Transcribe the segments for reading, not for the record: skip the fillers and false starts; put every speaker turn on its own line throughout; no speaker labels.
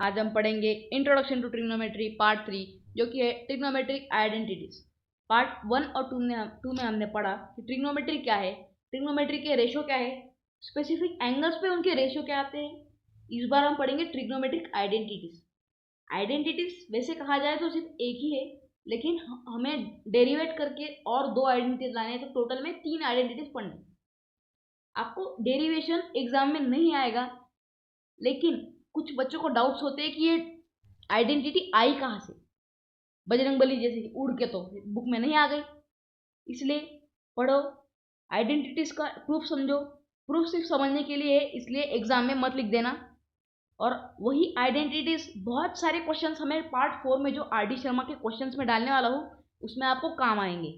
आज हम पढ़ेंगे इंट्रोडक्शन टू ट्रिग्नोमेट्री पार्ट 3, जो कि है ट्रिग्नोमेट्रिक आइडेंटिटीज। पार्ट 1 और 2 में हमने पढ़ा कि ट्रिग्नोमेट्री क्या है, ट्रिग्नोमेट्री के रेशो क्या है, स्पेसिफिक एंगल्स पे उनके रेशो क्या आते हैं। इस बार हम पढ़ेंगे ट्रिग्नोमेट्रिक आइडेंटिटीज। आइडेंटिटीज वैसे कहा जाए तो सिर्फ एक ही है, लेकिन हमें डेरिवेट करके और 2 आइडेंटिटीज लाने हैं, तो टोटल में 3 आइडेंटिटीज पढ़ने। आपको डेरिवेशन एग्जाम में नहीं आएगा, लेकिन कुछ बच्चों को डाउट्स होते हैं कि ये आइडेंटिटी आई कहाँ से। बजरंगबली जैसे कि उड़ के तो बुक में नहीं आ गई, इसलिए पढ़ो, आइडेंटिटीज का प्रूफ समझो। प्रूफ सिर्फ समझने के लिए है, इसलिए एग्जाम में मत लिख देना। और वही आइडेंटिटीज बहुत सारे क्वेश्चंस हमें पार्ट 4 में जो आर डी शर्मा के क्वेश्चंस में डालने वाला हूँ, उसमें आपको काम आएंगे।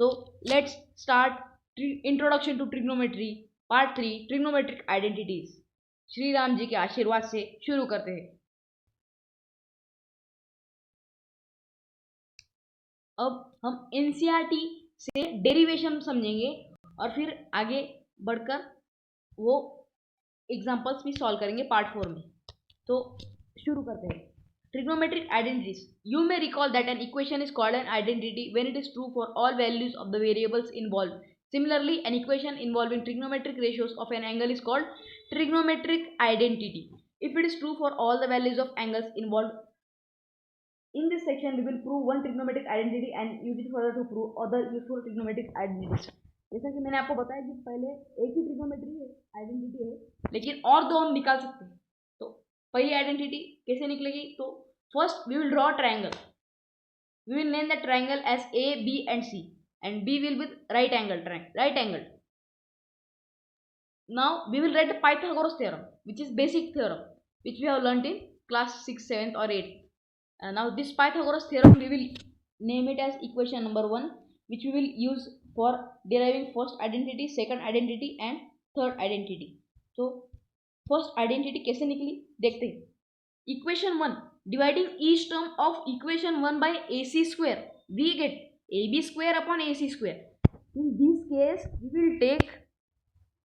तो let's start introduction to trigonometry part 3, trigonometric identities. Shri Ram ji के आशीर्वाद से शुरू करते हैं। अब हम एनसीईआरटी से डेरिवेशन समझेंगे और फिर आगे बढ़कर वो एग्जांपल्स भी सॉल्व करेंगे पार्ट 4 में। तो शुरू करते हैं। Trigonometric identities. You may recall that an equation is called an identity when it is true for all values of the variables involved. Similarly, an equation involving trigonometric ratios of an angle is called trigonometric identity if it is true for all the values of angles involved. In this section, we will prove one trigonometric identity and use it further to prove other useful trigonometric identities. जैसा कि मैंने आपको बताया कि पहले एक ही trigonometry है, identity है, लेकिन और 2 हम निकाल सकते हैं। तो पहली आइडेंटिटी कैसे निकलेगी? तो first we will draw triangle. We will name the triangle as A, B and C, and B will with right angle. Now we will write the Pythagoras theorem, which is basic theorem, which we have learnt in class 6, 7th or 8th. Now this Pythagoras theorem we will name it as equation number 1, which we will use for deriving first identity, second identity and third identity. So first identity कैसे निकली देखते हैं. Equation 1, dividing each term of equation 1 by AC square, we get AB square upon AC square.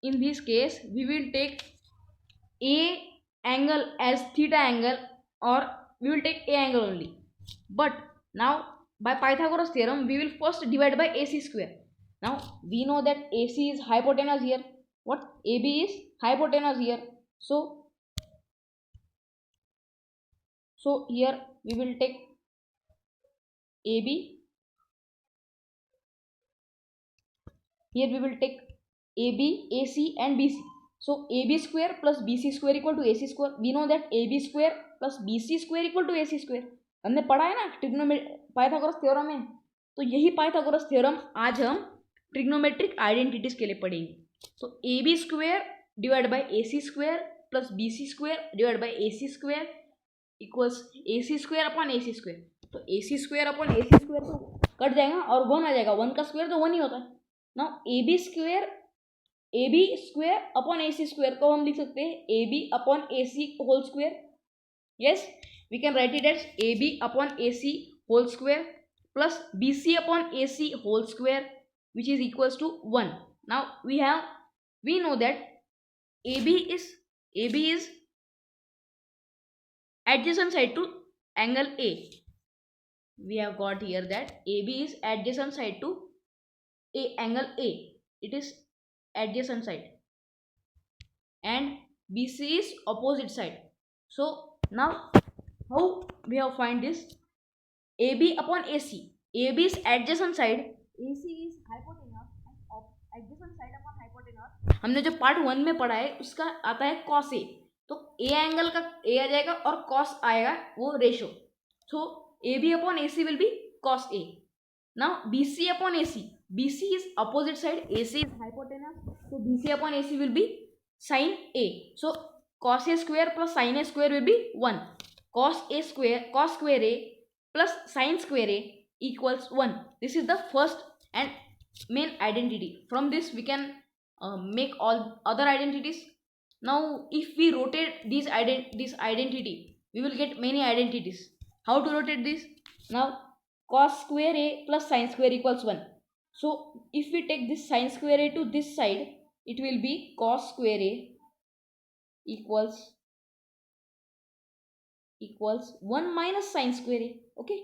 In this case we will take A angle as theta angle, or we will take A angle only. But now by Pythagoras theorem we will first divide by AC square. Now we know that AC is hypotenuse here, what AB is hypotenuse here. So here we will take AB, here we will take AB, AC and BC. So AB square plus BC square equal to AC square. We know that AB square plus BC square equal to AC square. हमने पढ़ा है ना Pythagoras theorem में, तो यही Pythagoras theorem आज हम trigonometric identities के लिए पढ़ेंगे. तो AB square divide by AC square plus BC square divide by AC square equals AC square upon AC square. तो AC square upon AC square तो कट जाएगा और 1 आ जाएगा. 1 का स्क्वायर तो 1 ही होता है ना. AB square upon AC square को हम लिख सकते हैं AB upon AC whole square. Yes, we can write it as AB upon AC whole square plus BC upon AC whole square, which is equals to 1. Now we know that AB is adjacent side to angle A. We have got here that AB is adjacent side to angle A. It is adjacent side and BC is opposite side. So now how we have find this? AB upon AC. AB is adjacent side, AC is hypotenuse and adjacent side upon hypotenuse. हमने जो part 1 में पढ़ा है उसका आता है cos A. तो A angle का A आ जाएगा और cos आएगा, वो ratio. So AB upon AC will be cos A. Now BC upon AC. BC is opposite side, AC is hypotenuse, so BC upon AC will be sin A. So cos A square plus sin A square will be 1. Cos square A plus sin square A equals 1. This is the first and main identity. From this we can make all other identities. Now if we rotate this identity, we will get many identities. How to rotate this? Now cos square A plus sin square equals 1. So if we take this sin square A to this side, it will be cos square A equals equals 1 minus sin square a. Okay,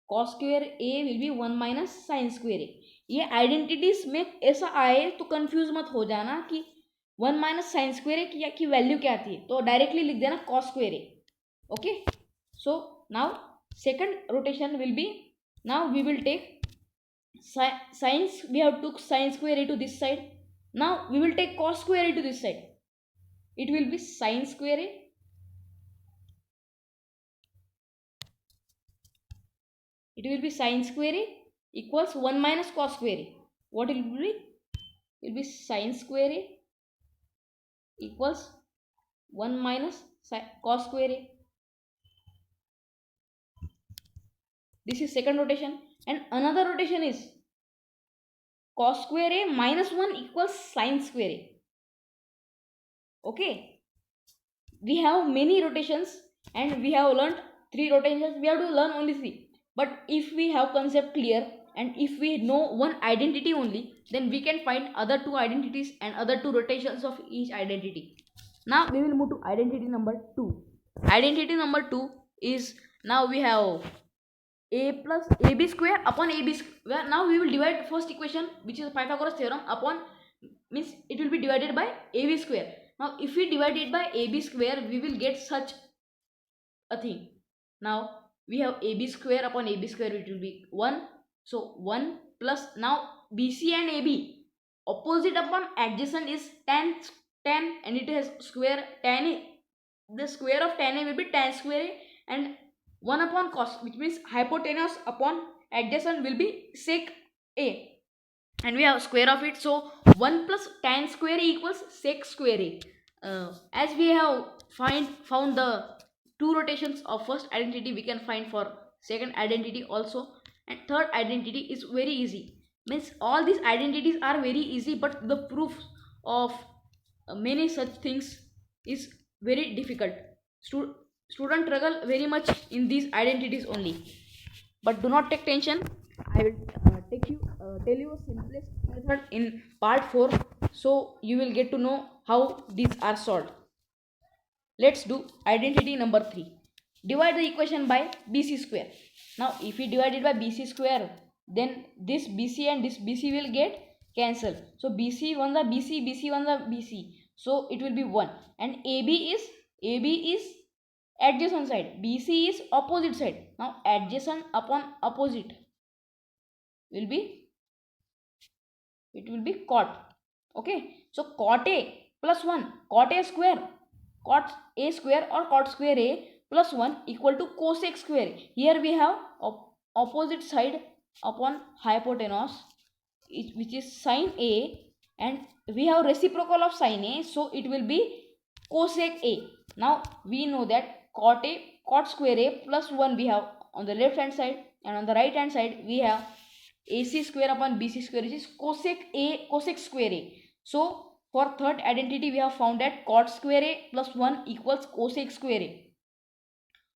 cos square a will be 1 minus sin square a. ये identities में ऐसा आए तो confuse मत हो जाना कि 1 minus sine square ए की वैल्यू क्या आती है, तो डायरेक्टली लिख देना cos square A. Okay, so now second rotation will be, now we will take sines, we have took sin square a to this side. Now we will take cos square a to this side. It will be sin square a, it will be sin square a equals 1 minus cos square a. What it will be? It will be sin square a equals 1 minus cos square a. This is second rotation, and another rotation is cos square a minus 1 equals sin square a. Okay, we have many rotations and we have learned 3 rotations. We have to learn only 3, but if we have concept clear and if we know one identity only, then we can find other 2 identities and other 2 rotations of each identity. Now we will move to identity number 2. Identity number 2 is, now we have a plus ab square upon ab square. Now we will divide first equation, which is Pythagoras theorem, upon, means it will be divided by ab square. Now if we divide it by ab square, we will get such a thing. Now we have ab square upon ab square, it will be 1. So 1 plus, now bc and ab opposite upon adjacent is tan, and it has square tan a. The square of tan a will be tan square a, and 1 upon cos, which means hypotenuse upon adjacent will be sec a, and we have square of it. So 1 plus tan square a equals sec square a. As we have found the 2 rotations of first identity, we can find for second identity also, and third identity is very easy. Means all these identities are very easy, but the proof of many such things is very difficult. Students struggle very much in these identities only, but do not take tension. I will tell you a simplest method in part 4, so you will get to know how these are solved. Let's do identity number 3. Divide the equation by bc square. Now if we divide it by bc square, then this bc and this bc will get cancel. So bc 1 the bc, bc 1 the bc, so it will be 1. And ab is adjacent side, bc is opposite side. Now adjacent upon opposite will be, it will be cot. Okay, so cot a plus 1, cot a square, cot a square or cot square a plus 1 equal to cosec square a. Here we have opposite side upon hypotenuse, which is sin a, and we have reciprocal of sin a, so it will be cosec a. Now we know that cot square a plus 1 we have on the left hand side, and on the right hand side we have ac square upon bc square, which is cosec square a. So for third identity, we have found that cot square a plus 1 equals cosec square a.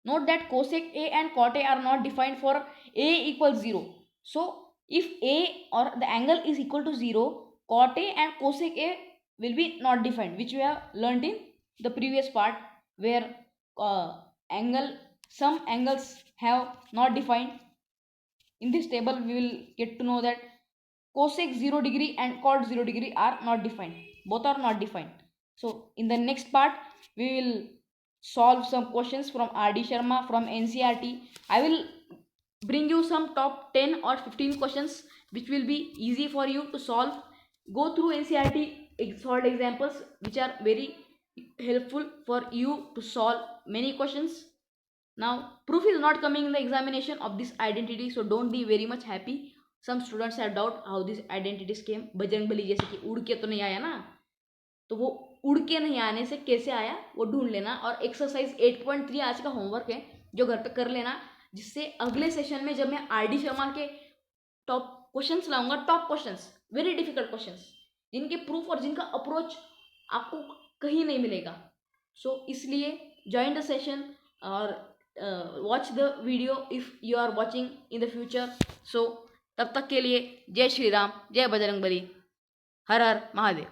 Note that cosec a and cot a are not defined for a equals 0. So if a or the angle is equal to 0, cot a and cosec a will be not defined, which we have learned in the previous part, where some angles have not defined. In this table we will get to know that cosec 0 degree and cot 0 degree are not defined, both are not defined. So in the next part we will solve some questions from R.D. Sharma from NCERT. I will bring you some top 10 or 15 questions which will be easy for you to solve. Go through NCERT solved examples, which are very helpful for you to solve many questions. Now proof is not coming in the examination of this identity, so don't be very much happy. Some students have doubt how these identities came. Bajrangbali जैसे कि उड़ के तो नहीं आया ना, तो वो उड़ के नहीं आने से कैसे आया वो ढूंढ लेना. और एक्सरसाइज 8.3 आज का होमवर्क है, जो घर पे कर लेना, जिससे अगले सेशन में जब मैं R.D. शर्मा के टॉप क्वेश्चंस लाऊंगा, top questions, very difficult questions, जिनके प्रूफ और जिनका अप्रोच आपको कहीं नहीं मिलेगा. सो इसलिए ज्वाइन द सेशन और watch the video if you are watching in the future. So तब तक के लिए जय श्री राम, जय बजरंगबली, हर हर महादेव.